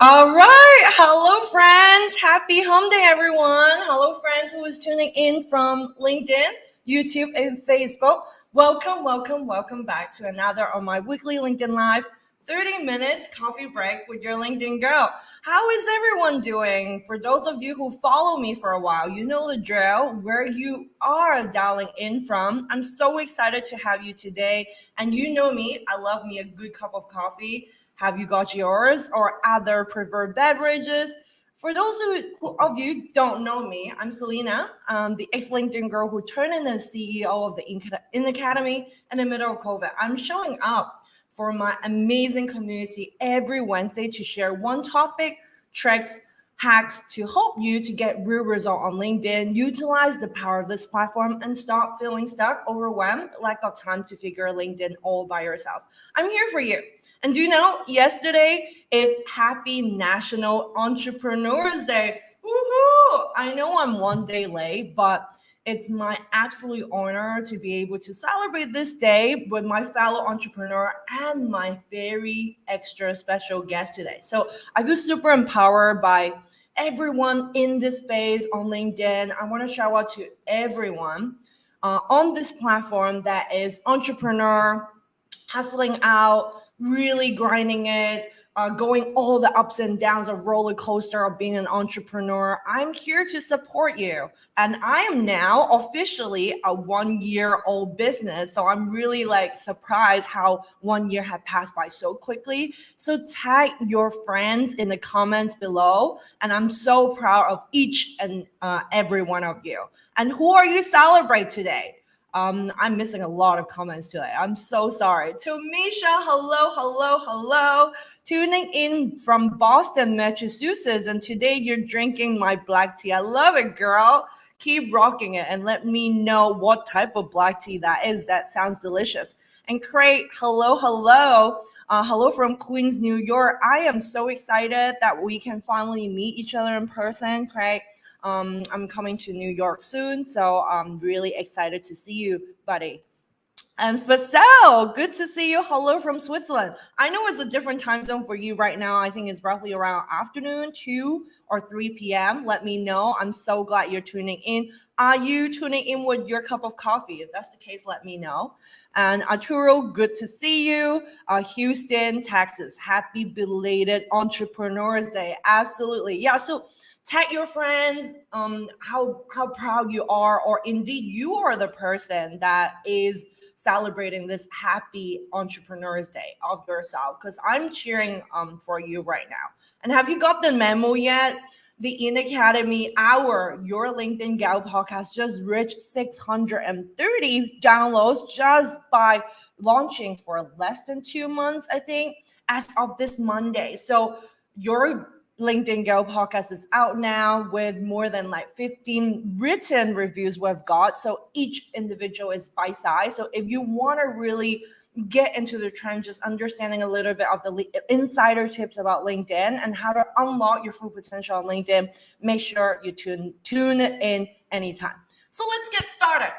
All right. Hello, friends. Happy home day, everyone. Hello, friends who is tuning in from LinkedIn, YouTube, and Facebook. Welcome back to another of my weekly LinkedIn Live 30 minutes coffee break with your LinkedIn girl. How is everyone doing? For those of you who follow me for a while, you know the drill, where you are dialing in from. I'm so excited to have you today. And you know me, I love me a good cup of coffee. Have you got yours or other preferred beverages? For those of you don't know me, I'm Selena, the ex-LinkedIn girl who turned into the CEO of the In Academy in the middle of COVID. I'm showing up for my amazing community every Wednesday to share one topic, tricks, hacks to help you to get real result on LinkedIn, utilize the power of this platform, and stop feeling stuck, overwhelmed, lack of time to figure LinkedIn all by yourself. I'm here for you. And do you know, yesterday is Happy National Entrepreneurs Day. Woohoo! I know I'm one day late, but it's my absolute honor to be able to celebrate this day with my fellow entrepreneur and my very extra special guest today. So I feel super empowered by everyone in this space on LinkedIn. I want to shout out to everyone on this platform that is entrepreneur, hustling out, really grinding it, going all the ups and downs of roller coaster of being an entrepreneur. I'm here to support you. And I am now officially a 1 year old business. So I'm really like surprised how 1 year had passed by so quickly. So tag your friends in the comments below. And I'm so proud of each and every one of you. And who are you celebrate today? I'm missing a lot of comments today. I'm so sorry. To Misha, hello. Tuning in from Boston, Massachusetts, and today you're drinking my black tea. I love it, girl. Keep rocking it and let me know what type of black tea that is. That sounds delicious. And Craig, hello. Hello from Queens, New York. I am so excited that we can finally meet each other in person, Craig. I'm coming to New York soon, so I'm really excited to see you, buddy. And Fasel, good to see you. Hello from Switzerland. I know it's a different time zone for you right now. I think it's roughly around afternoon, 2 or 3 p.m. Let me know. I'm so glad you're tuning in. Are you tuning in with your cup of coffee? If that's the case, let me know. And Arturo, good to see you. Houston, Texas, happy belated Entrepreneurs Day. Absolutely. Yeah, so tag your friends how proud you are, or indeed you are the person that is celebrating this happy Entrepreneurs Day of yourself, because I'm cheering for you right now. And have you got the memo yet? The In Academy Hour, your LinkedIn Gal podcast, just reached 630 downloads just by launching for less than 2 months, I think, as of this Monday. So your LinkedIn Go podcast is out now with more than like 15 written reviews we've got. So each individual is bite size. So if you want to really get into the trenches, understanding a little bit of the insider tips about LinkedIn and how to unlock your full potential on LinkedIn, make sure you tune in anytime. So let's get started.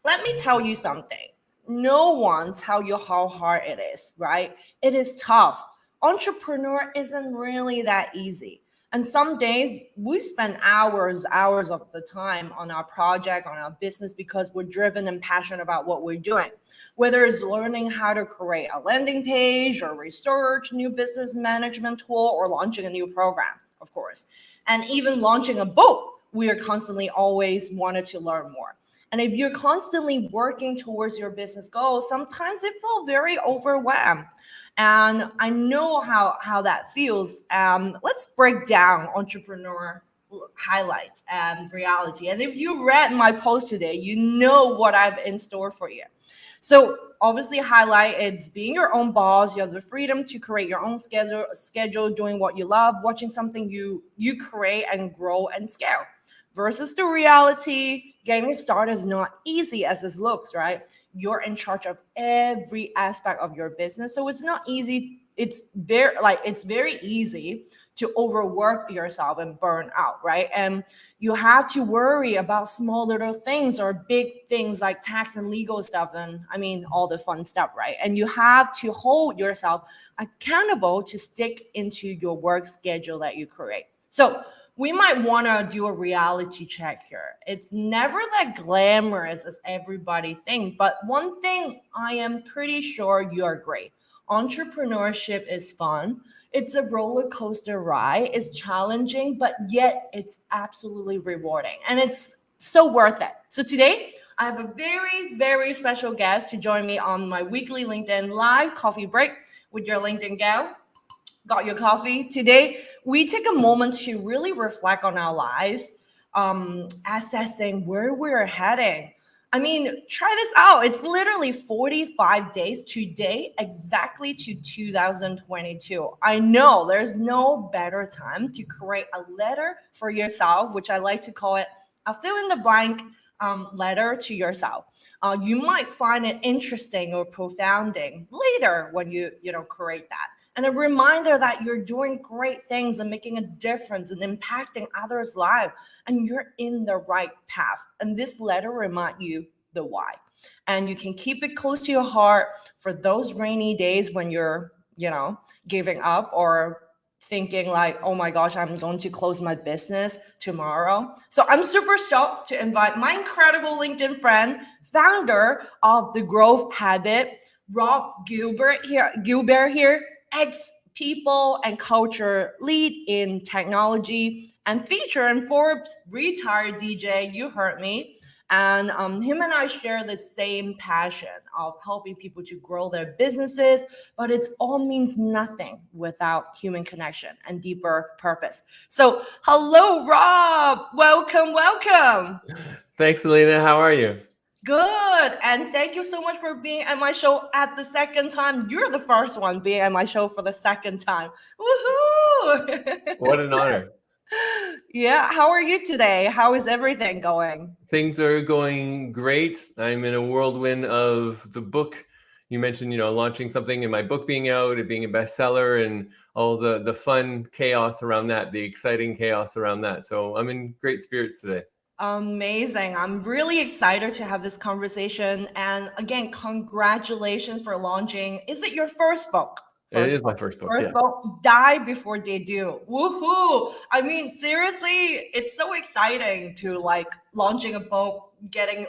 Let me tell you something. No one tell you how hard it is, right? It is tough. Entrepreneur isn't really that easy. And some days we spend hours of the time on our project, on our business, because we're driven and passionate about what we're doing. Whether it's learning how to create a landing page or research new business management tool or launching a new program, of course. And even launching a book, we are constantly always wanted to learn more. And if you're constantly working towards your business goals, sometimes it feels very overwhelmed. And I know how that feels. Let's break down entrepreneur highlights and reality. And if you read my post today, you know what I've in store for you. So obviously, highlight it's being your own boss. You have the freedom to create your own schedule, doing what you love, watching something you create and grow and scale. Versus the reality, getting started is not easy as it looks, right? You're in charge of every aspect of your business, so it's not easy. It's very easy to overwork yourself and burn out, right? And you have to worry about small little things or big things like tax and legal stuff, and I mean all the fun stuff, right? And you have to hold yourself accountable to stick into your work schedule that you create. So we might want to do a reality check here. It's never that glamorous as everybody thinks, but one thing I am pretty sure you're great. Entrepreneurship is fun. It's a roller coaster ride. It's challenging, but yet it's absolutely rewarding. And it's so worth it. So today, I have a very, very special guest to join me on my weekly LinkedIn live coffee break with your LinkedIn gal. Got your coffee? Today, we take a moment to really reflect on our lives, assessing where we're heading. I mean, try this out. It's literally 45 days today, exactly to 2022. I know there's no better time to create a letter for yourself, which I like to call it a fill in the blank letter to yourself. You might find it interesting or profounding later when you create that. And a reminder that you're doing great things and making a difference and impacting others' lives, and you're in the right path. And this letter remind you the why. And you can keep it close to your heart for those rainy days when you're, giving up or thinking like, oh my gosh, I'm going to close my business tomorrow. So I'm super stoked to invite my incredible LinkedIn friend, founder of The Growth Habit, Rob Gilbert here, ex people and culture lead in technology and feature in Forbes retired DJ. You heard me. And him and I share the same passion of helping people to grow their businesses, but it all means nothing without human connection and deeper purpose. So, hello, Rob. Welcome. Thanks, Elena. How are you? Good. And thank you so much for being at my show at the second time. You're the first one being at my show for the second time. Woohoo! What an honor. Yeah. How are you today? How is everything going? Things are going great. I'm in a whirlwind of the book. You mentioned, launching something and my book being out, it being a bestseller, and all the fun chaos around that, the exciting chaos around that. So I'm in great spirits today. Amazing. I'm really excited to have this conversation. And again, congratulations for launching. Is it your first book? It is my first book. First book, Die Before They Do. Woohoo! I mean, seriously, it's so exciting to like launching a book, getting,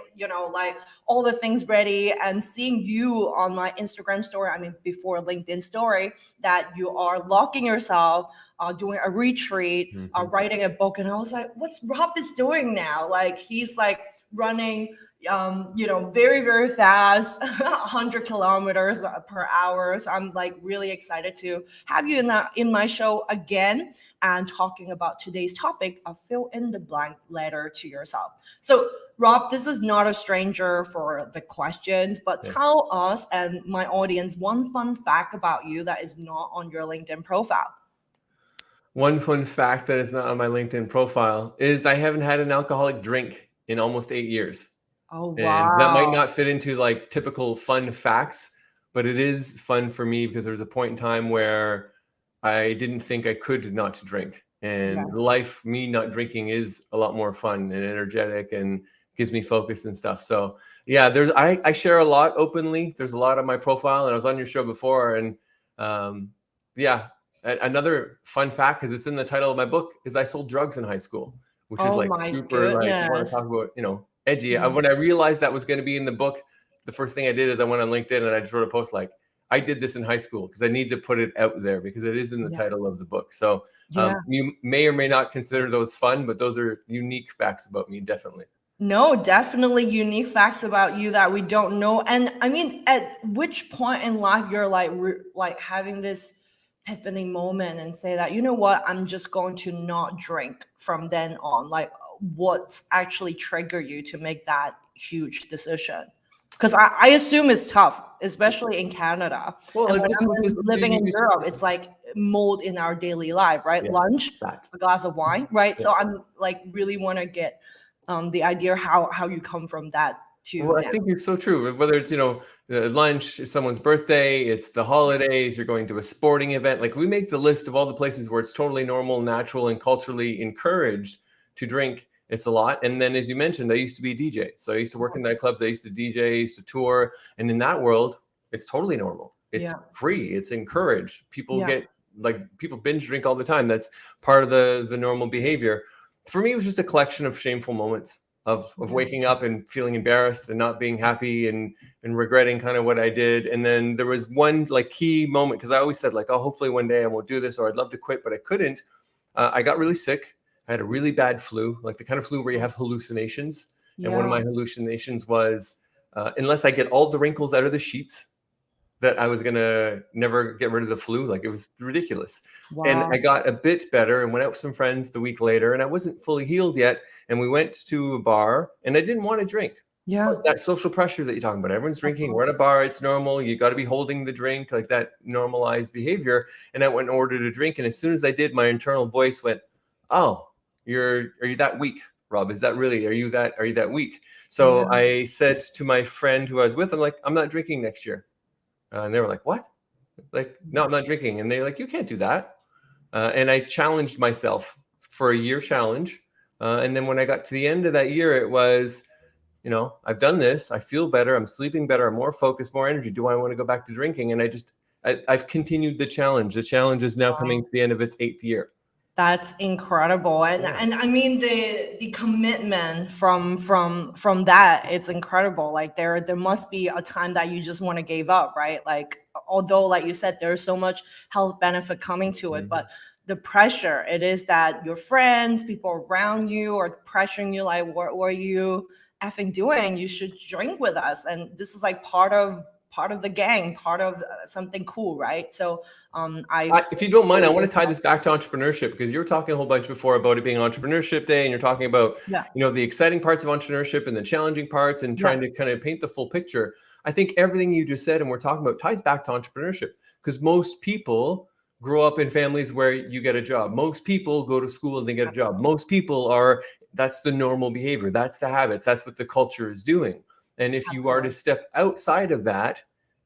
like all the things ready and seeing you on my Instagram story. I mean, before LinkedIn story, that you are locking yourself, doing a retreat, writing a book. And I was like, what's Rob is doing now? Like, he's like running very, very fast, 100 kilometers per hour. So I'm like really excited to have you in my show again and talking about today's topic of fill in the blank letter to yourself. So Rob, this is not a stranger for the questions, but tell us and my audience one fun fact about you that is not on your LinkedIn profile. One fun fact that is not on my LinkedIn profile is I haven't had an alcoholic drink in almost 8 years. Oh, wow. And that might not fit into like typical fun facts, but it is fun for me because there's a point in time where I didn't think I could not drink. And life, me not drinking is a lot more fun and energetic and gives me focus and stuff. So yeah, I share a lot openly. There's a lot on my profile, and I was on your show before. And another fun fact, because it's in the title of my book, is I sold drugs in high school, which is like super like, you want to talk about, edgy. When I realized that was going to be in the book, the first thing I did is I went on LinkedIn and I just wrote a post like, I did this in high school because I need to put it out there because it is in the title of the book. So you may or may not consider those fun, but those are unique facts about me, definitely. No, definitely unique facts about you that we don't know. And I mean, at which point in life you're like having this epiphany moment and say that, you know what, I'm just going to not drink from then on? Like, what's actually trigger you to make that huge decision? Because I assume it's tough, especially in Canada. Well, and when I'm living in Europe, it's like mold in our daily life, right? Lunch, a glass of wine, right? So I'm like really want to get the idea how you come from that to Well, I now. think you're so true. Whether it's, lunch, it's someone's birthday, it's the holidays, you're going to a sporting event. Like, we make the list of all the places where it's totally normal, natural, and culturally encouraged to drink. It's a lot. And then, as you mentioned, I used to be a DJ. So I used to work in nightclubs. I used to DJ, I used to tour. And in that world, it's totally normal. It's free. It's encouraged. People people binge drink all the time. That's part of the normal behavior. For me, it was just a collection of shameful moments of waking up and feeling embarrassed and not being happy and regretting kind of what I did. And then there was one like key moment, because I always said like, oh, hopefully one day I won't do this, or I'd love to quit, but I couldn't. I got really sick. I had a really bad flu, like the kind of flu where you have hallucinations. And one of my hallucinations was, unless I get all the wrinkles out of the sheets, that I was going to never get rid of the flu. Like, it was ridiculous. Wow. And I got a bit better and went out with some friends the week later, and I wasn't fully healed yet. And we went to a bar, and I didn't want to drink. Yeah. That social pressure that you're talking about. Everyone's drinking. We're at a bar. It's normal. You got to be holding the drink, like that normalized behavior. And I went and ordered a drink. And as soon as I did, my internal voice went, oh, are you that weak, Rob? Is that really, are you that weak? So I said to my friend who I was with, I'm like, I'm not drinking next year. And they were like, what? Like, no, I'm not drinking. And they're like, you can't do that. And I challenged myself for a year challenge. And then when I got to the end of that year, it was, I've done this. I feel better. I'm sleeping better. I'm more focused, more energy. Do I want to go back to drinking? And I've continued the challenge. The challenge is now coming to the end of its 8th year. That's incredible. And I mean, the commitment from that, it's incredible. Like, there must be a time that you just want to give up, right? Like, although, like you said, there's so much health benefit coming to it, but the pressure, it is that your friends, people around you are pressuring you, like, what were you effing doing? You should drink with us. And this is like part of the gang, part of something cool, right? So if you don't mind, I want to tie this back to entrepreneurship, because you were talking a whole bunch before about it being Entrepreneurship Day, and you're talking about the exciting parts of entrepreneurship and the challenging parts, and trying to kind of paint the full picture. I think everything you just said and we're talking about ties back to entrepreneurship, because most people grow up in families where you get a job. Most people go to school and they get a job. Most people that's the normal behavior. That's the habits. That's what the culture is doing. And if you are to step outside of that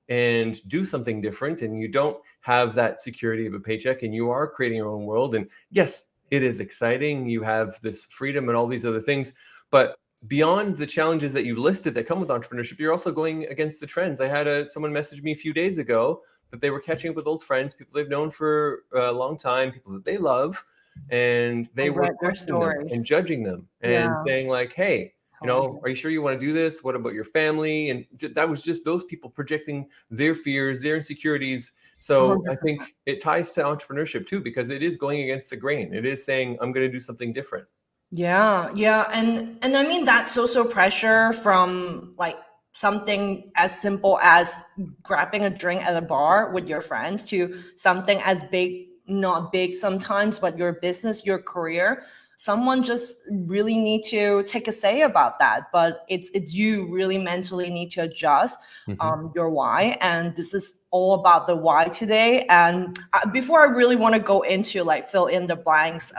and do something different, and you don't have that security of a paycheck, and you are creating your own world, and yes, it is exciting. You have this freedom and all these other things, but beyond the challenges that you listed that come with entrepreneurship, you're also going against the trends. I had someone message me a few days ago that they were catching up with old friends, people they've known for a long time, people that they love, and they were questioning them and judging them and saying like, hey, are you sure you want to do this? What about your family? And that was just those people projecting their fears, their insecurities. So 100%. I think it ties to entrepreneurship too, because it is going against the grain. It is saying, I'm going to do something different. Yeah. And I mean, that social pressure from like something as simple as grabbing a drink at a bar with your friends to something as big, not big sometimes, but your business, your career. Someone just really need to take a say about that, but it's you really mentally need to adjust your why. And this is all about the why today. And before I really want to go into like fill in the blanks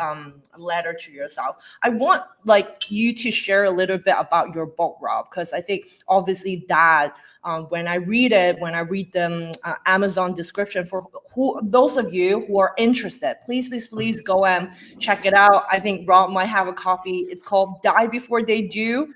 letter to yourself, I want like you to share a little bit about your book, Rob, because I think obviously that when I read the Amazon description, for those of you who are interested, please go and check it out. I think Rob might have a copy. It's called Die Before They Do,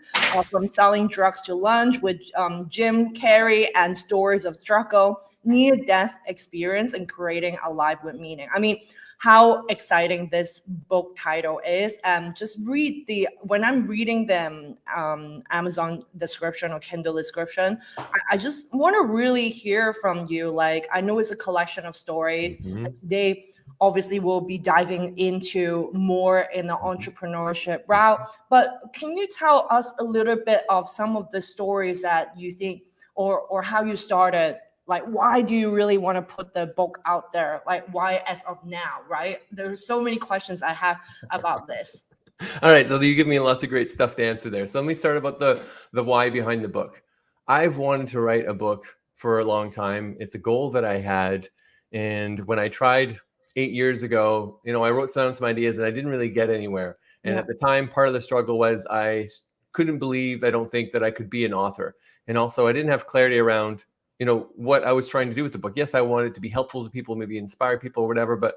From Selling Drugs to Lunch, with Jim Carrey and Stories of Struggle, Near-Death Experience, and Creating a Life with Meaning. I mean, how exciting this book title is. Just read when I'm reading the Amazon description or Kindle description, I just want to really hear from you. Like, I know it's a collection of stories. Today, obviously, we'll be diving into more in the entrepreneurship route, but can you tell us a little bit of some of the stories that you think, or how you started? Like, why do you really want to put the book out there? Like, why as of now, right? There's so many questions I have about this. All right, so you give me lots of great stuff to answer there. So let me start about the why behind the book. I've wanted to write a book for a long time. It's a goal that I had. And when I tried 8 years ago, I wrote down some ideas and I didn't really get anywhere. And at the time, part of the struggle was I couldn't believe, I don't think, that I could be an author. And also I didn't have clarity around, you know, what I was trying to do with the book. Yes, I wanted to be helpful to people, maybe inspire people or whatever, but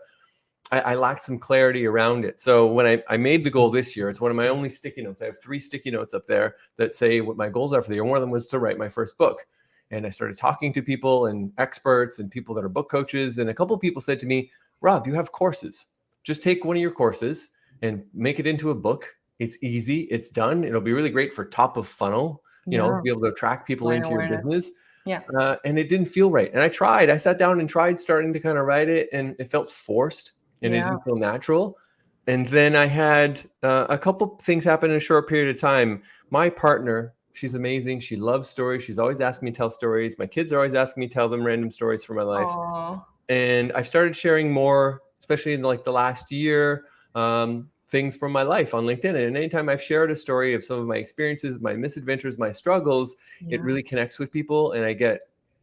I lacked some clarity around it. So when I made the goal this year, it's one of my only sticky notes. I have 3 sticky notes up there that say what my goals are for the year. One of them was to write my first book. And I started talking to people and experts and people that are book coaches. And a couple of people said to me, Rob, you have courses. Just take one of your courses and make it into a book. It's easy. It's done. It'll be really great for top of funnel, you know, to be able to attract people into your business. Yeah. And it didn't feel right. And I sat down and tried starting to kind of write it, and it felt forced and it didn't feel natural. And then I had a couple things happen in a short period of time. My partner, she's amazing. She loves stories. She's always asking me to tell stories. My kids are always asking me to tell them random stories from my life. Aww. And I started sharing more, especially in like the last year, things from my life on LinkedIn. And anytime I've shared a story of some of my experiences, my misadventures, my struggles, it really connects with people. And I get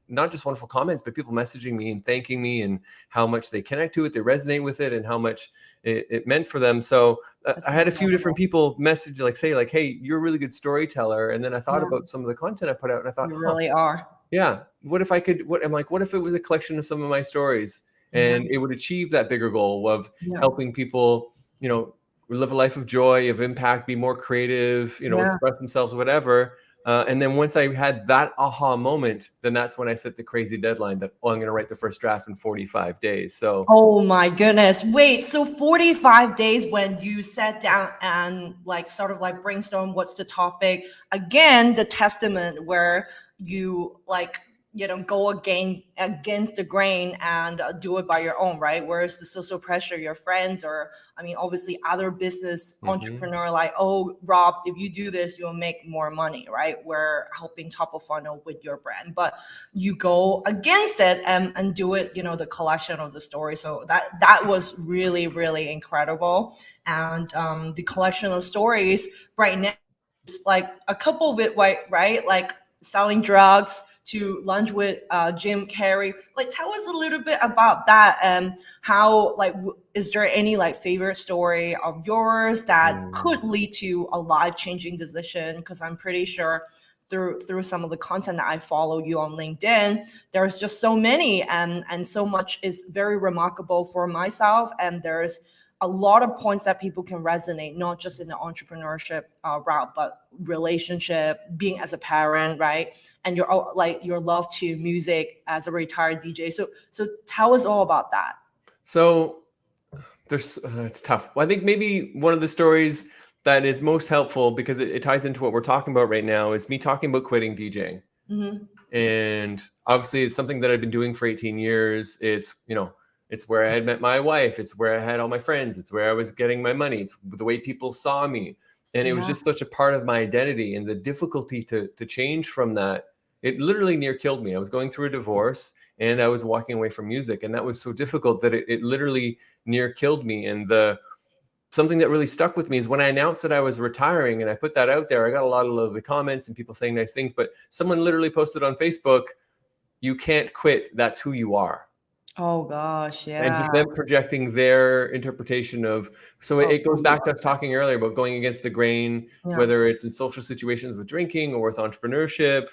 not just wonderful comments, but people messaging me and thanking me and how much they connect to it, they resonate with it, and how much it meant for them. So I had a few different people message, like say like, hey, you're a really good storyteller. And then I thought about some of the content I put out, and I thought, you really are. Yeah. What if I could, what if it was a collection of some of my stories, and it would achieve that bigger goal of helping people, you know, live a life of joy, of impact, be more creative, you know, express themselves, whatever. And then once I had that aha moment, then that's when I set the crazy deadline that, I'm going to write the first draft in 45 days. So, oh my goodness. Wait, so 45 days when you sat down and like sort of like brainstorm what's the topic, again, the testament where you like, you know, go against the grain and do it by your own, right? Whereas the social pressure, your friends, or I mean, obviously other business entrepreneur, like, oh, Rob, if you do this, you'll make more money, right? We're helping top of funnel with your brand, but you go against it and do it, you know, the collection of the story. So that was really, really incredible. And the collection of stories right now is like a couple of it, right? Like selling drugs, to lunch with Jim Carrey. Like, tell us a little bit about that, and how, like, is there any like favorite story of yours that could lead to a life-changing decision? Because I'm pretty sure through some of the content that I follow you on LinkedIn, there's just so many, and so much is very remarkable for myself, and there's a lot of points that people can resonate, not just in the entrepreneurship route, but relationship, being as a parent, right? And your love to music as a retired DJ. So tell us all about that. So there's, it's tough. Well, I think maybe one of the stories that is most helpful, because it ties into what we're talking about right now, is me talking about quitting DJing. And obviously it's something that I've been doing for 18 years. It's, you know, it's where I had met my wife. It's where I had all my friends. It's where I was getting my money. It's the way people saw me. And it was just such a part of my identity, and the difficulty to change from that, it literally near killed me. I was going through a divorce and I was walking away from music. And that was so difficult that it literally near killed me. And something that really stuck with me is when I announced that I was retiring and I put that out there, I got a lot of lovely comments and people saying nice things, but someone literally posted on Facebook, "You can't quit. That's who you are." Oh gosh, yeah. And them projecting their interpretation of, so it goes back to us talking earlier about going against the grain, whether it's in social situations with drinking or with entrepreneurship.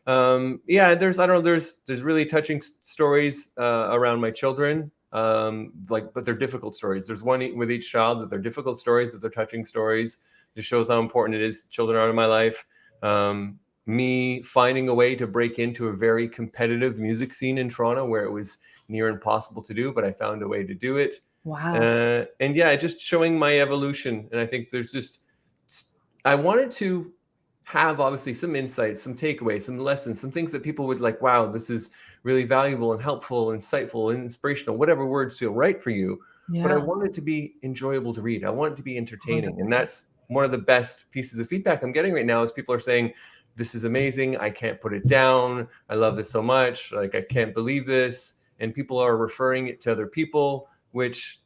There's really touching stories around my children, but they're difficult stories. There's one with each child that they're difficult stories, that they're touching stories. It shows how important it is. Children are in my life. Me finding a way to break into a very competitive music scene in Toronto where it was near impossible to do, but I found a way to do it. Wow. And just showing my evolution. And I think I wanted to have obviously some insights, some takeaways, some lessons, some things that people would like, wow, this is really valuable and helpful, insightful, and inspirational, whatever words feel right for you. But I want it to be enjoyable to read. I want it to be entertaining. And that's one of the best pieces of feedback I'm getting right now, is people are saying, this is amazing. I can't put it down. I love this so much. Like, I can't believe this. And people are referring it to other people, which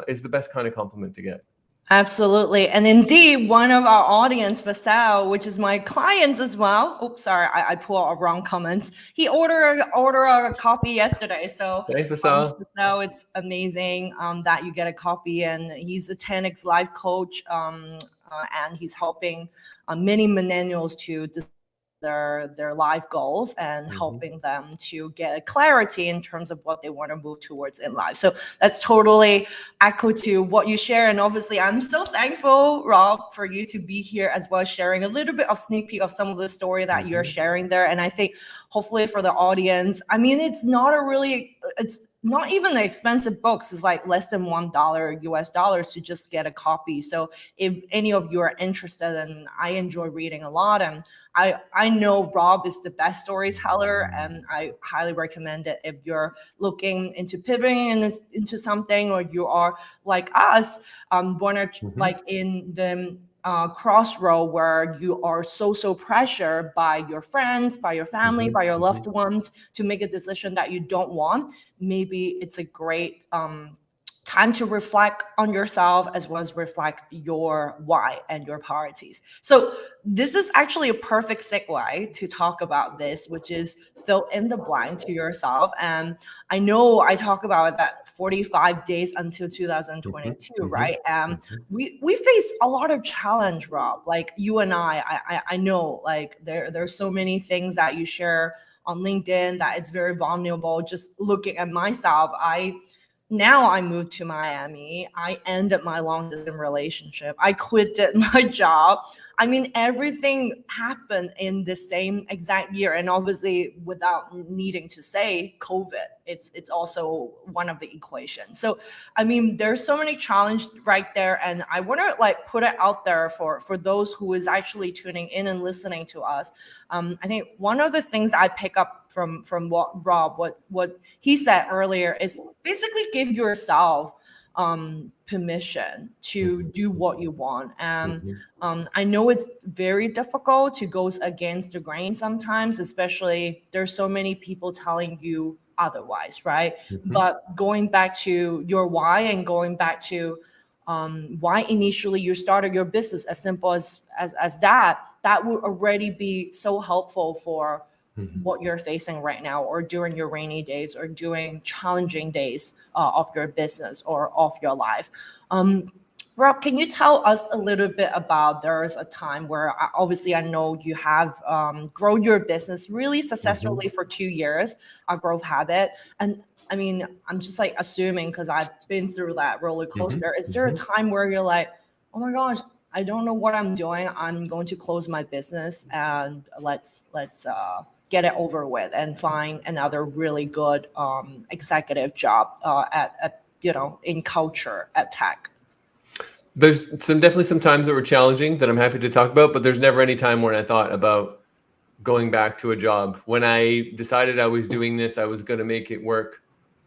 is the best kind of compliment to get. Absolutely. And indeed, one of our audience, Vasal, which is my clients as well. Oops, sorry, I pulled out wrong comments. He ordered a copy yesterday. So Thanks, Vasal. Vasal, it's amazing that you get a copy. And he's a 10x life coach, and he's helping many millennials to their life goals and helping them to get clarity in terms of what they want to move towards in life. So that's totally echo to what you share. And obviously, I'm so thankful, Rob, for you to be here as well, sharing a little bit of sneak peek of some of the story that you're sharing there. And I think hopefully for the audience, I mean, it's not even the expensive books. It's like less than $1 US dollars to just get a copy. So if any of you are interested, and I enjoy reading a lot, and I know Rob is the best storyteller, and I highly recommend it if you're looking into pivoting into something, or you are like us, like in the crossroad where you are so pressured by your friends, by your family, by your loved ones to make a decision that you don't want. Maybe it's a great time to reflect on yourself, as well as reflect your why and your priorities. So this is actually a perfect segue to talk about this, which is fill in the blank to yourself. And I know I talk about that 45 days until 2022, right? We face a lot of challenge, Rob. Like you and I know like there's so many things that you share on LinkedIn that it's very vulnerable. Just looking at myself, now I moved to Miami. I ended my long distance relationship. I quit my job. I mean, everything happened in the same exact year. And obviously, without needing to say COVID, it's also one of the equations. So, I mean, there's so many challenges right there. And I want to like put it out there for those who is actually tuning in and listening to us. I think one of the things I pick up from what Rob, what he said earlier is basically give yourself permission to do what you want. And I know it's very difficult to go against the grain sometimes, especially there's so many people telling you otherwise, right? But going back to your why, and going back to why initially you started your business, as simple as that would already be so helpful for what you're facing right now, or during your rainy days, or during challenging days of your business or of your life. Rob, can you tell us a little bit about, there's a time where obviously I know you have grown your business really successfully for 2 years, a Growth Habit. And I mean, I'm just like assuming, because I've been through that roller coaster. Is there a time where you're like, oh my gosh, I don't know what I'm doing. I'm going to close my business and let's get it over with and find another really good executive job at in culture at tech? There's definitely some times that were challenging that I'm happy to talk about, but there's never any time when I thought about going back to a job. When I decided I was doing this, I was going to make it work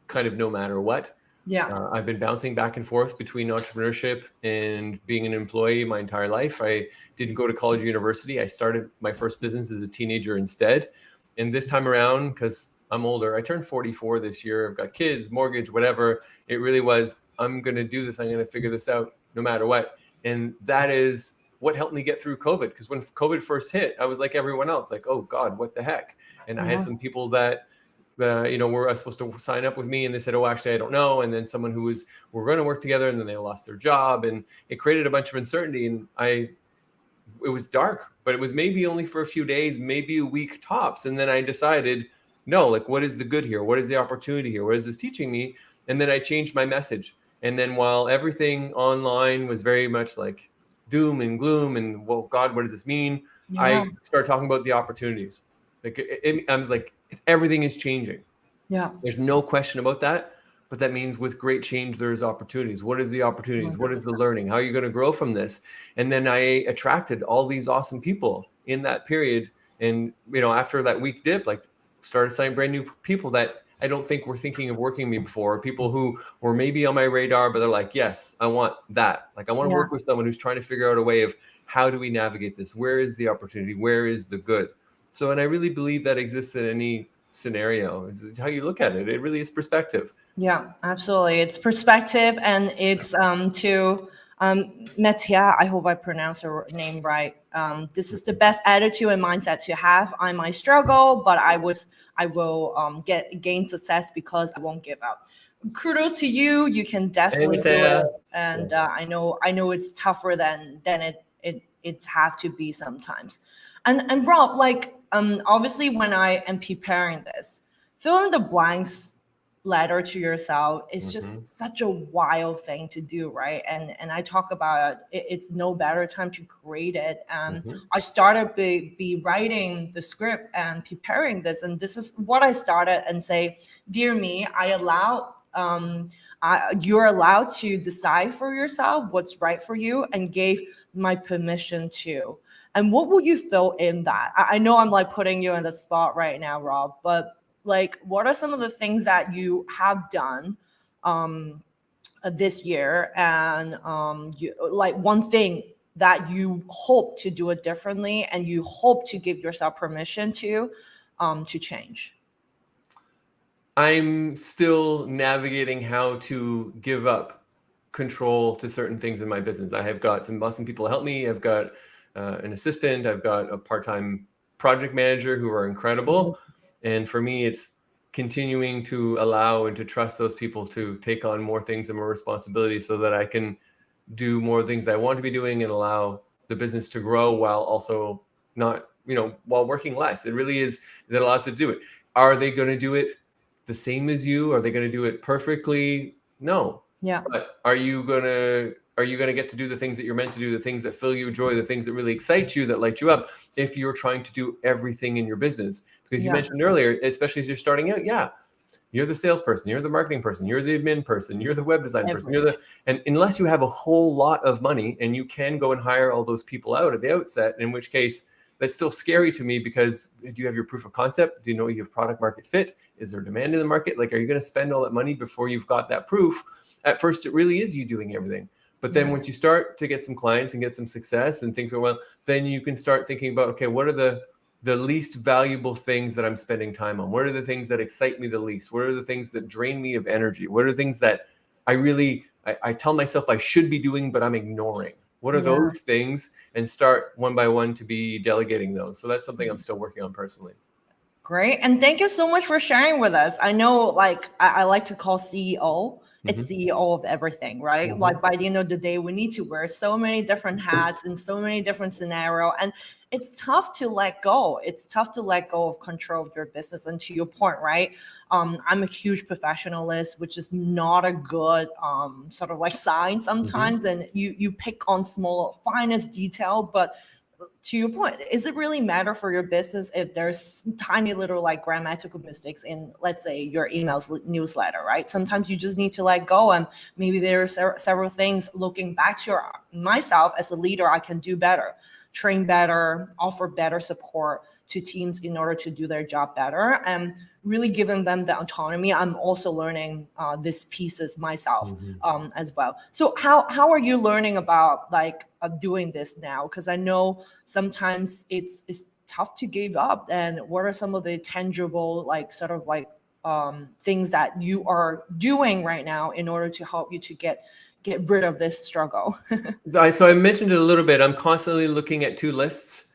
kind of no matter what. Yeah. I've been bouncing back and forth between entrepreneurship and being an employee my entire life. I didn't go to college or university. I started my first business as a teenager instead. And this time around, because I'm older, I turned 44 this year. I've got kids, mortgage, whatever. It really was, I'm going to do this. I'm going to figure this out no matter what. And that is what helped me get through COVID. Because when COVID first hit, I was like everyone else, like, oh God, what the heck? And I had some people that, were supposed to sign up with me, and they said, oh, actually, I don't know. And then someone who we're going to work together, and then they lost their job, and it created a bunch of uncertainty. And it was dark, but it was maybe only for a few days, maybe a week tops. And then I decided, no, like, what is the good here? What is the opportunity here? What is this teaching me? And then I changed my message. And then while everything online was very much like doom and gloom and, well, God, what does this mean? Yeah. I started talking about the opportunities. Like I was like, everything is changing. Yeah. There's no question about that. But that means with great change, there's opportunities. What is the opportunities? 100%. What is the learning? How are you going to grow from this? And then I attracted all these awesome people in that period. And, after that week dip, like, started signing brand new people that I don't think were thinking of working with me before. People who were maybe on my radar, but they're like, yes, I want that. Like, I want to work with someone who's trying to figure out a way of, how do we navigate this? Where is the opportunity? Where is the good? So, and I really believe that exists in any scenario. Is how you look at it. It really is perspective. Yeah, absolutely. It's perspective, and it's to Metia, I hope I pronounced her name right. This is the best attitude and mindset to have. I might struggle, but I will gain success because I won't give up. Kudos to you. You can definitely do it, and I know it's tougher than it's have to be sometimes. And Rob, like obviously when I am preparing this, fill in the blanks letter to yourself is just such a wild thing to do, right? And I talk about it's no better time to create it. I started be writing the script and preparing this, and this is what I started and say, dear me, you're allowed to decide for yourself what's right for you, and gave my permission to. And what will you fill in that? I know I'm like putting you in the spot right now, Rob, but like, what are some of the things that you have done this year, and like one thing that you hope to do it differently, and you hope to give yourself permission to change? I'm still navigating how to give up control to certain things in my business. I have got some awesome people to help me. I've got an assistant. I've got a part-time project manager who are incredible. And for me, it's continuing to allow and to trust those people to take on more things and more responsibilities so that I can do more things I want to be doing and allow the business to grow while also not, while working less. It really is that allows you to do it. Are they going to do it the same as you? Are they going to do it perfectly? No. Yeah. But are you going to get to do the things that you're meant to do, the things that fill you joy, the things that really excite you, that light you up, if you're trying to do everything in your business? Because you mentioned earlier, especially as you're starting out, you're the salesperson, you're the marketing person, you're the admin person, you're the web design person, and unless you have a whole lot of money and you can go and hire all those people out at the outset, in which case that's still scary to me, because do you have your proof of concept? Do you know you have product market fit? Is there demand in the market? Like, are you going to spend all that money before you've got that proof? At first, it really is you doing everything. But then once you start to get some clients and get some success and things go well, then you can start thinking about, okay, what are the least valuable things that I'm spending time on? What are the things that excite me the least? What are the things that drain me of energy? What are the things that I tell myself I should be doing, but I'm ignoring? What are those things? And start one by one to be delegating those. So that's something I'm still working on personally. Great. And thank you so much for sharing with us. I know, like, I like to call CEO. It's CEO of everything, right? Like, by the end of the day, we need to wear so many different hats in so many different scenarios. And it's tough to let go. It's tough to let go of control of your business. And to your point, right? I'm a huge professionalist, which is not a good sort of like sign sometimes. And you pick on small, finest detail, but to your point, is it really matter for your business if there's tiny little like grammatical mistakes in, let's say, your emails newsletter, right? Sometimes you just need to let go, and maybe there are several things looking back to myself as a leader I can do better, train better, offer better support to teams in order to do their job better, and really giving them the autonomy. I'm also learning these pieces myself as well. So how are you learning about like doing this now? Because I know sometimes it's tough to give up. And what are some of the tangible, like sort of like things that you are doing right now in order to help you to get rid of this struggle? So I mentioned it a little bit. I'm constantly looking at two lists.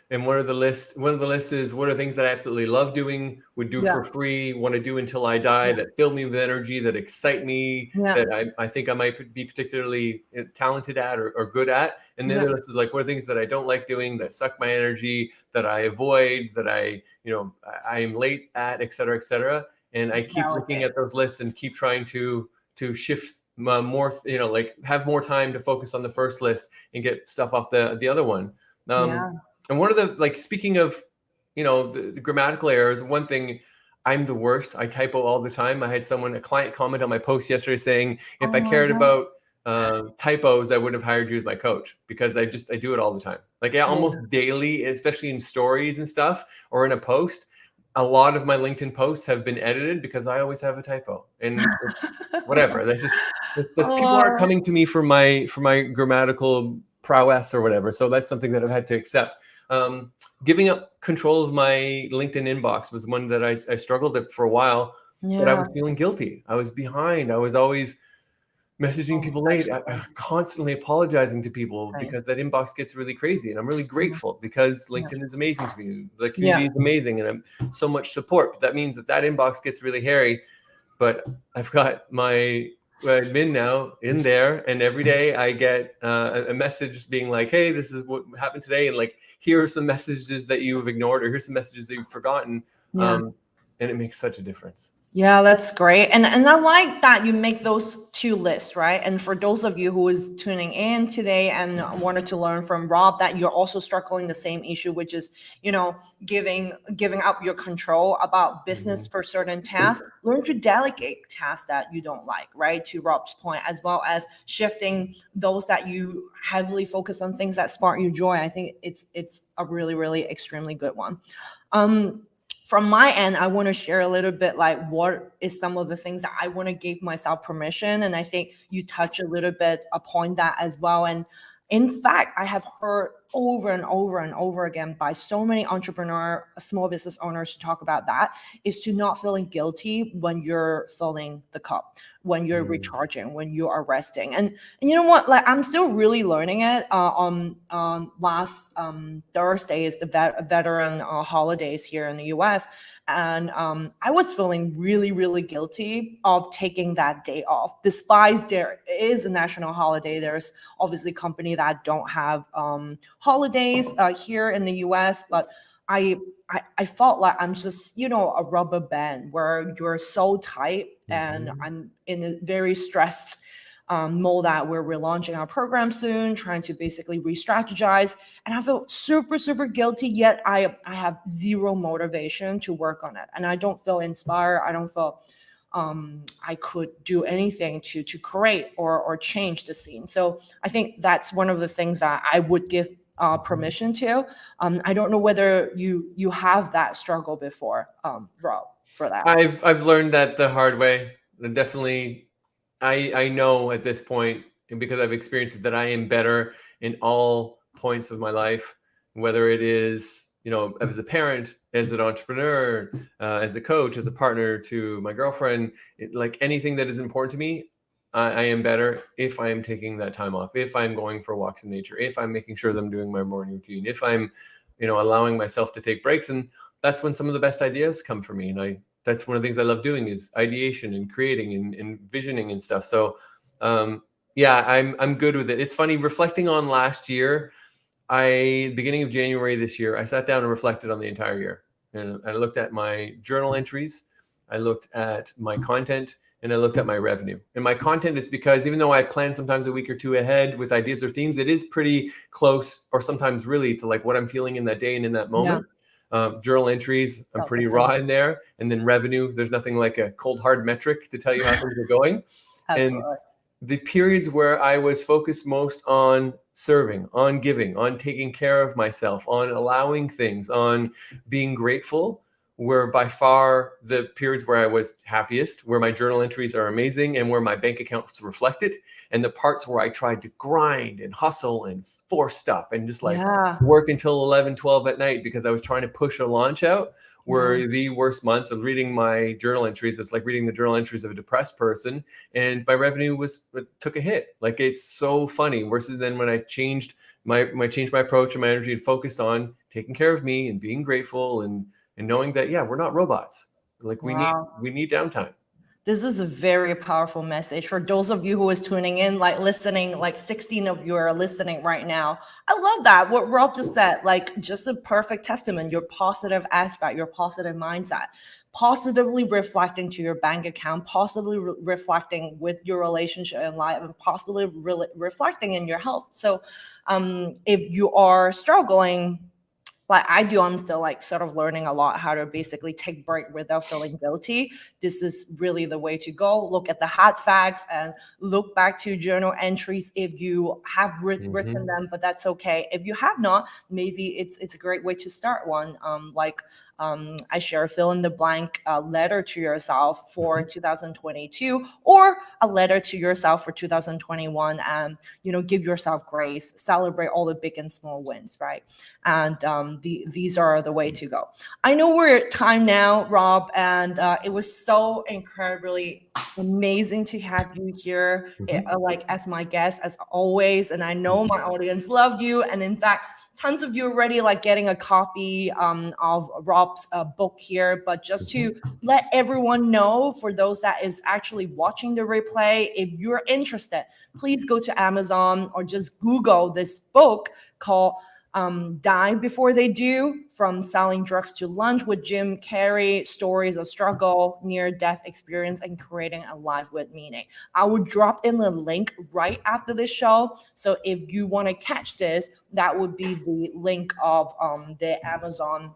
And one of the lists is what are things that I absolutely love doing, would do for free, want to do until I die, that fill me with energy, that excite me, that I think I might be particularly talented at or good at. And the other list is like, what are things that I don't like doing, that suck my energy, that I avoid, that I'm late at, et cetera, et cetera. And I keep looking at those lists and keep trying to shift more, like have more time to focus on the first list and get stuff off the other one. And one of the, like, speaking of, the grammatical errors, one thing, I'm the worst. I typo all the time. I had a client comment on my post yesterday saying, if I cared about typos, I would have hired you as my coach, because I do it all the time. Like almost daily, especially in stories and stuff, or in a post. A lot of my LinkedIn posts have been edited because I always have a typo, and whatever. That's people aren't coming to me for my grammatical prowess or whatever. So that's something that I've had to accept. Giving up control of my LinkedIn inbox was one that I struggled with for a while, but I was feeling guilty. I was behind. I was always, messaging people late, constantly apologizing to people because that inbox gets really crazy. And I'm really grateful because LinkedIn is amazing to me. The community is amazing, and I'm so much support. But that means that inbox gets really hairy. But I've got my admin now in there, and every day I get a message being like, hey, this is what happened today, and like, here are some messages that you've ignored, or here's some messages that you've forgotten. And it makes such a difference. Yeah, that's great. And I like that you make those two lists, right? And for those of you who is tuning in today and wanted to learn from Rob that you're also struggling the same issue, which is, giving up your control about business for certain tasks, learn to delegate tasks that you don't like, right? To Rob's point, as well as shifting those that you heavily focus on things that spark you joy. I think it's a really, really extremely good one. From my end, I want to share a little bit like what is some of the things that I want to give myself permission. And I think you touch a little bit upon that as well. And in fact, I have heard over and over and over again by so many entrepreneur, small business owners to talk about that, is to not feeling guilty when you're filling the cup, when you're recharging, when you are resting. And you know what, like I'm still really learning it. On last Thursday is the veteran holidays here in the US. And I was feeling really, really guilty of taking that day off. Despite there is a national holiday, there's obviously companies that don't have holidays here in the US, but I felt like I'm just, a rubber band where you're so tight, and I'm in a very stressed mode that we're relaunching our program soon, trying to basically re-strategize. And I feel super, super guilty, yet I have zero motivation to work on it. And I don't feel inspired. I don't feel I could do anything to create or change the scene. So I think that's one of the things that I would give permission to. I don't know whether you have that struggle before, Rob, for that. I've learned that the hard way. And definitely, I know at this point, and because I've experienced it, that I am better in all points of my life, whether it is, as a parent, as an entrepreneur, as a coach, as a partner to my girlfriend, like anything that is important to me, I am better if I am taking that time off, if I'm going for walks in nature, if I'm making sure that I'm doing my morning routine, if I'm, allowing myself to take breaks. And that's when some of the best ideas come for me. And that's one of the things I love doing is ideation and creating and visioning and stuff. So I'm good with it. It's funny, reflecting on last year, beginning of January this year, I sat down and reflected on the entire year. And I looked at my journal entries, I looked at my content, and I looked at my revenue. And my content is because even though I plan sometimes a week or two ahead with ideas or themes, it is pretty close, or sometimes really, to like what I'm feeling in that day and in that moment. Journal entries, I'm pretty raw in there. And then revenue, there's nothing like a cold hard metric to tell you how things are going. And the periods where I was focused most on serving, on giving, on taking care of myself, on allowing things, on being grateful, were by far the periods where I was happiest, where my journal entries are amazing, and where my bank accounts reflect it. And the parts where I tried to grind and hustle and force stuff and just work until 11, 12 at night because I was trying to push a launch out were the worst months of reading my journal entries. It's like reading the journal entries of a depressed person. And my revenue took a hit. Like, it's so funny. Versus then when I changed my approach and my energy and focused on taking care of me and being grateful and knowing that, we're not robots. Like, we need downtime. This is a very powerful message for those of you who is tuning in, like listening, like 16 of you are listening right now. I love that. What Rob just said, like just a perfect testament, your positive aspect, your positive mindset, positively reflecting to your bank account, positively reflecting with your relationship in life, and positively reflecting in your health. So if you are struggling, like I do, I'm still like sort of learning a lot how to basically take break without feeling guilty. This is really the way to go. Look at the hard facts and look back to journal entries if you have written them, but that's okay. If you have not, maybe it's a great way to start one. I share fill in the blank letter to yourself for 2022, or a letter to yourself for 2021. And give yourself grace, celebrate all the big and small wins, right? And these are the way to go. I know we're at time now, Rob, and it was so incredibly amazing to have you here, like as my guest as always. And I know my audience love you, and in fact, tons of you already like getting a copy of Rob's book here. But just to let everyone know, for those that is actually watching the replay, if you're interested, please go to Amazon or just Google this book called Die Before They Do, From Selling Drugs to Lunch with Jim Carrey, Stories of Struggle, Near-Death Experience, and Creating a Life with Meaning. I will drop in the link right after this show. So if you want to catch this, that would be the link of the Amazon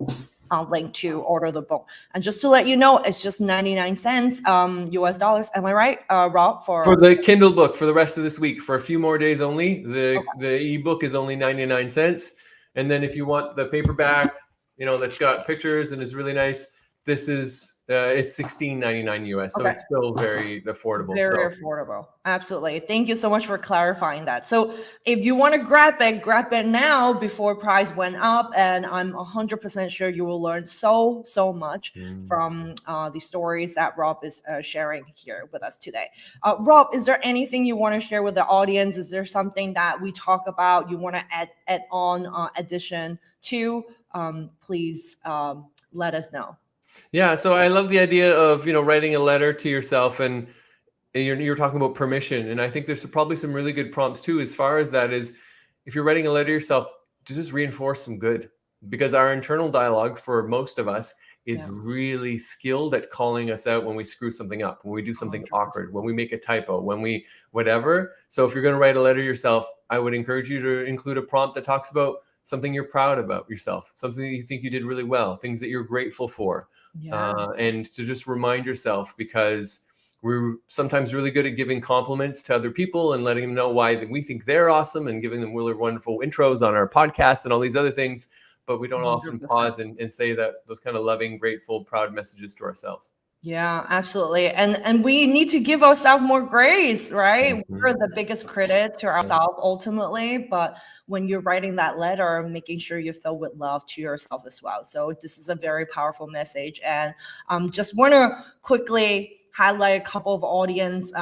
link to order the book. And just to let you know, it's just 99 cents US dollars. Am I right, Rob? For the Kindle book for the rest of this week, for a few more days only. The ebook is only 99 cents. And then if you want the paperback, that's got pictures and is really nice, this is it's $16.99 US. So it's still very affordable. Very affordable. Absolutely. Thank you so much for clarifying that. So if you want to grab it now before price went up. And I'm 100% sure you will learn so much from the stories that Rob is sharing here with us today. Rob, is there anything you want to share with the audience? Is there something that we talk about you want to add on addition to? Please let us know. Yeah, so I love the idea of writing a letter to yourself, and you're talking about permission, and I think there's probably some really good prompts too. As far as that is, if you're writing a letter to yourself, to just reinforce some good, because our internal dialogue for most of us is really skilled at calling us out when we screw something up, when we do something 100%. Awkward, when we make a typo, when we whatever. So if you're going to write a letter to yourself, I would encourage you to include a prompt that talks about something you're proud about yourself, something that you think you did really well, things that you're grateful for. And to just remind yourself, because we're sometimes really good at giving compliments to other people and letting them know why we think they're awesome and giving them really wonderful intros on our podcast and all these other things. But we don't 100%. Often pause and say that those kind of loving, grateful, proud messages to ourselves. Yeah, absolutely. And we need to give ourselves more grace, right? We're the biggest critic to ourselves ultimately, but when you're writing that letter, making sure you fill with love to yourself as well. So this is a very powerful message. And just want to quickly highlight a couple of audience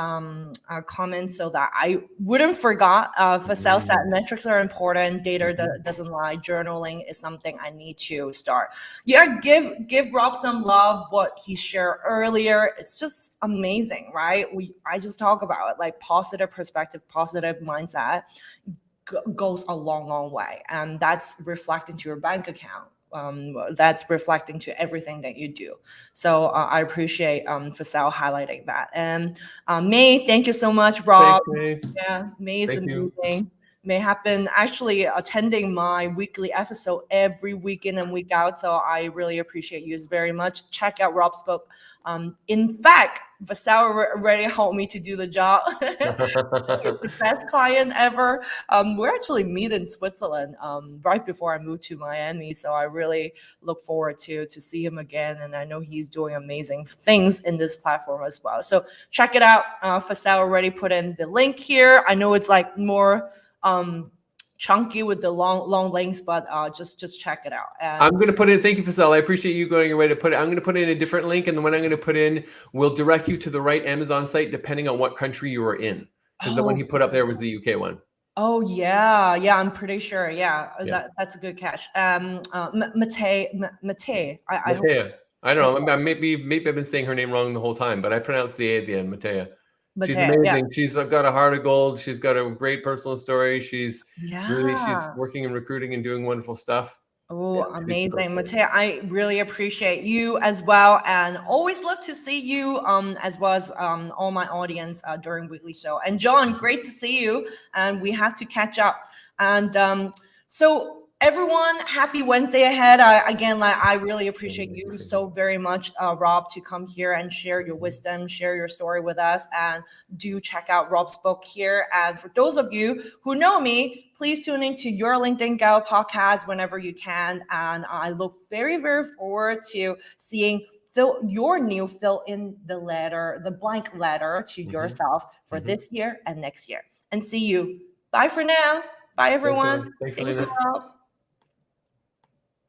comments so that I wouldn't forget. Fasel said metrics are important. Data doesn't lie. Journaling is something I need to start. Yeah, give Rob some love. What he shared earlier, it's just amazing, right? I just talk about it, like positive perspective, positive mindset goes a long way, and that's reflecting to your bank account. That's reflecting to everything that you do. So I appreciate Fasel highlighting that. And May, thank you so much, Rob. Thanks, May. Yeah, May is amazing. May have been actually attending my weekly episode every week in and week out. So I really appreciate you very much. Check out Rob's book. In fact, Fasel already helped me to do the job. The best client ever. We're actually meet in Switzerland right before I moved to Miami. So I really look forward to see him again. And I know he's doing amazing things in this platform as well. So check it out. Fasel already put in the link here. I know it's like more chunky with the long links, but just check it out. And I'm going to put in, thank you, Fasel. I appreciate you going your way to put it. I'm going to put in a different link, and the one I'm going to put in will direct you to the right Amazon site depending on what country you are in. Because the one he put up there was the UK one. Oh yeah, I'm pretty sure. Yeah, yes. That's a good catch. Matei. I don't know. Maybe I've been saying her name wrong the whole time, but I pronounced the A at the end, Matea. She's amazing. Yeah. She's got a heart of gold. She's got a great personal story. She's working and recruiting and doing wonderful stuff. Oh, amazing. Matea, I really appreciate you as well. And always love to see you as well as all my audience during weekly show. And John, great to see you. And we have to catch up. And so Everyone, happy Wednesday ahead. Again, I really appreciate you so very much, Rob, to come here and share your wisdom, share your story with us, and do check out Rob's book here. And for those of you who know me, please tune into Your LinkedIn Gal podcast whenever you can. And I look very, very forward to seeing your new fill in the blank letter to yourself for this year and next year. And see you. Bye for now. Bye, everyone. Thanks, Thank you, Rob.